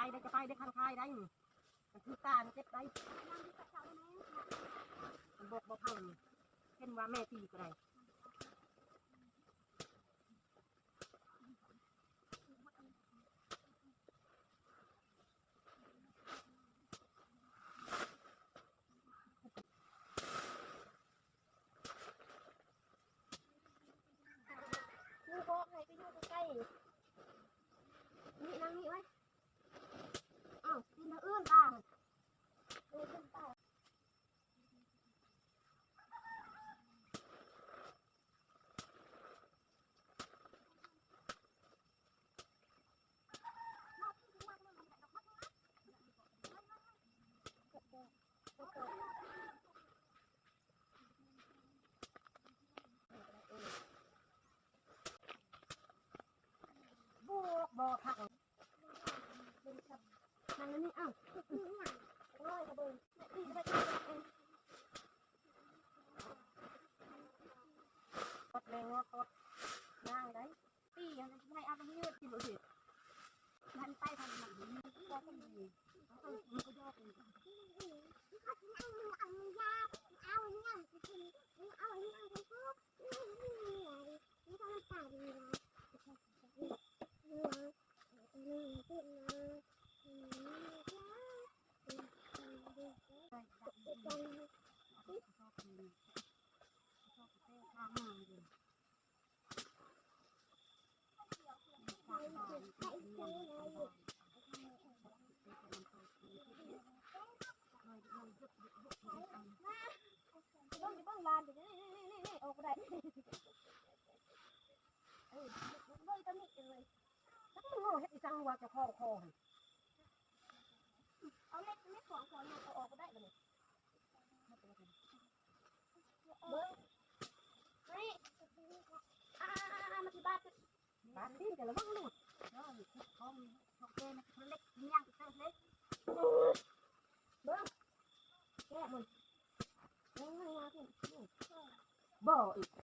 ได้จะไปได้ข้างท้ายได้มันคือการเจ็บได้มันบอกพังเช่นว่าแม่ตีก็ได้กูบอกให้ไปอยู่ใกล้นี่นั่งนี่ไว้อ้าวกินทางอื่นตาขึ้นตาบอกผักนั่งนี่อ้าวร้อยกระเบื้องตีไปกดแรงกดย่างได้ตีอะไรให้เอาไปยืดกินหรือสิมันไปทางไหนก็ต้องมีมันก็ยอกเลยต้องลานนี่ออกได้เลยตะมิเลยแล้วมึงเอาเฮ็ดอีสังว่าจะคล้องคอเอาเล็กของเอาออกก็ได้เลยเบิ้งนี่มาที่บ้านตีนแต่ละบ้างลูกแล้วท้องเกนเล็กเงี้ยงเล็กเบิ้งแก่มันบ่อีก